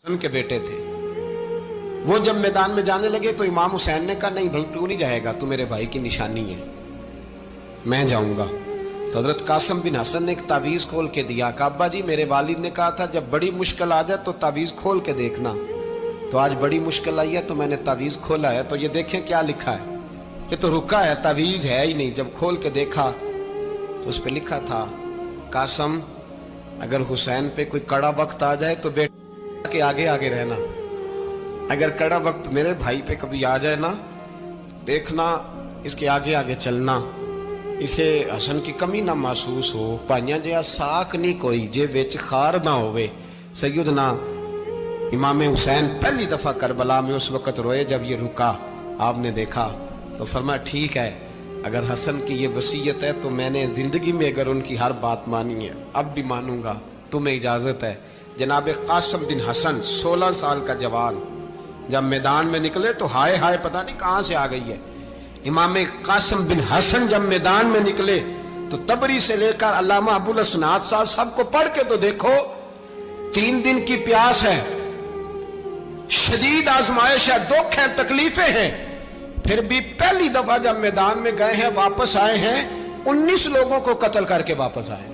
حسن کے بیٹے تھے۔ وہ جب میدان میں جانے لگے تو امام حسین نے کہا نہیں بھائی تو نہیں جائے گا، تو میرے بھائی کی نشانی ہے، میں جاؤں گا۔ تو حضرت قاسم بن حسن نے ایک تعویذ کھول کے دیا کہ ابا جی میرے والد نے کہا تھا جب بڑی مشکل آ جائے تو تعویذ کھول کے دیکھنا، تو آج بڑی مشکل آئی ہے تو میں نے تعویذ کھولا ہے، تو یہ دیکھیں کیا لکھا ہے، یہ تو رکا ہے، تعویذ ہے ہی نہیں۔ جب کھول کے دیکھا تو اس پہ لکھا تھا قاسم اگر حسین پہ کوئی کڑا وقت آ جائے تو بیٹا کے آگے آگے رہنا، اگر کڑا وقت میرے بھائی پہ کبھی آ جائے نا دیکھنا اس کے آگے آگے چلنا، اسے حسن کی کمی نہ محسوس ہو، پائیاں جیا ساک نہیں کوئی جے وچ خار نہ ہوئے۔ سیدنا امام حسین پہلی دفعہ کربلا میں اس وقت روئے جب یہ رکا، آپ نے دیکھا تو فرمایا ٹھیک ہے اگر حسن کی یہ وصیت ہے تو میں نے زندگی میں اگر ان کی ہر بات مانی ہے اب بھی مانوں گا، تمہیں اجازت ہے۔ جناب قاسم بن حسن 16 سال کا جوان جب میدان میں نکلے تو ہائے ہائے پتہ نہیں کہاں سے آ گئی ہے۔ امام قاسم بن حسن جب میدان میں نکلے تو تبری سے لے کر علامہ ابوالحسنات صاحب سب کو پڑھ کے تو دیکھو، 3 دن کی پیاس ہے، شدید آزمائش ہے، دکھ ہے، تکلیفیں ہیں، پھر بھی پہلی دفعہ جب میدان میں گئے ہیں واپس آئے ہیں 19 لوگوں کو قتل کر کے واپس آئے ہیں،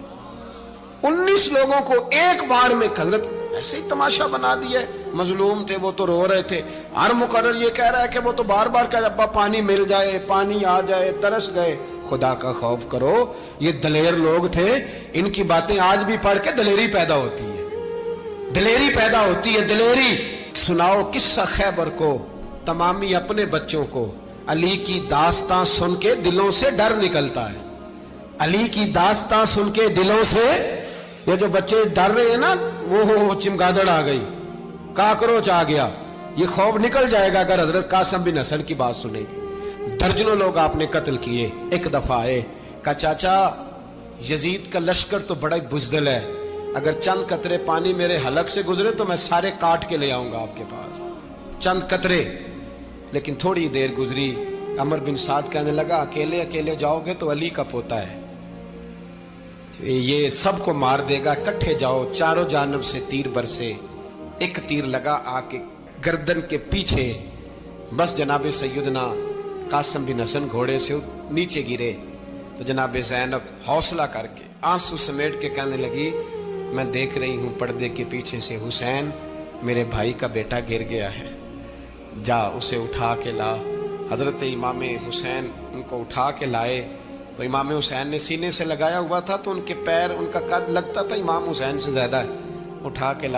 19 لوگوں کو ایک بار میں حضرت ایسے ہی تماشا بنا دیا۔ مظلوم تھے وہ تو رو رہے تھے، ہر مقرر یہ کہہ رہا ہے کہ وہ تو بار بار کہہ ابا پانی مل جائے، پانی آ جائے، ترس گئے۔ خدا کا خوف کرو، یہ دلیر لوگ تھے، ان کی باتیں آج بھی پڑھ کے دلیری پیدا ہوتی ہے، دلیری پیدا ہوتی ہے، دلیری۔ سناؤ قصہ خیبر کو تمامی اپنے بچوں کو، علی کی داستان سن کے دلوں سے ڈر نکلتا ہے، علی کی داستان سن کے دلوں سے یہ جو بچے ڈر رہے ہیں نا وہ چمگادڑ آ گئی، کاکروچ آ گیا، یہ خوف نکل جائے گا اگر حضرت قاسم بن حسن کی بات سنے گی۔ درجنوں لوگ آپ نے قتل کیے۔ ایک دفعہ آئے کہا چاچا یزید کا لشکر تو بڑا بزدل ہے، اگر چند قطرے پانی میرے حلق سے گزرے تو میں سارے کاٹ کے لے آؤں گا آپ کے پاس، چند قطرے۔ لیکن تھوڑی دیر گزری، عمر بن سعد کہنے لگا اکیلے اکیلے جاؤ گے تو علی کا پوتا ہے، یہ سب کو مار دے گا، کٹھے جاؤ۔ چاروں جانب سے تیر برسے، ایک تیر لگا آ کے گردن کے پیچھے، بس جناب سیدنا قاسم بن حسن گھوڑے سے نیچے گرے تو جناب زینب حوصلہ کر کے آنسو سمیٹ کے کہنے لگی میں دیکھ رہی ہوں پردے کے پیچھے سے حسین میرے بھائی کا بیٹا گر گیا ہے، جا اسے اٹھا کے لا۔ حضرت امام حسین ان کو اٹھا کے لائے تو امام حسین نے سینے سے لگایا ہوا تھا تو ان کے پیر، ان کا قد لگتا تھا امام حسین سے زیادہ ہے، اٹھا کے لا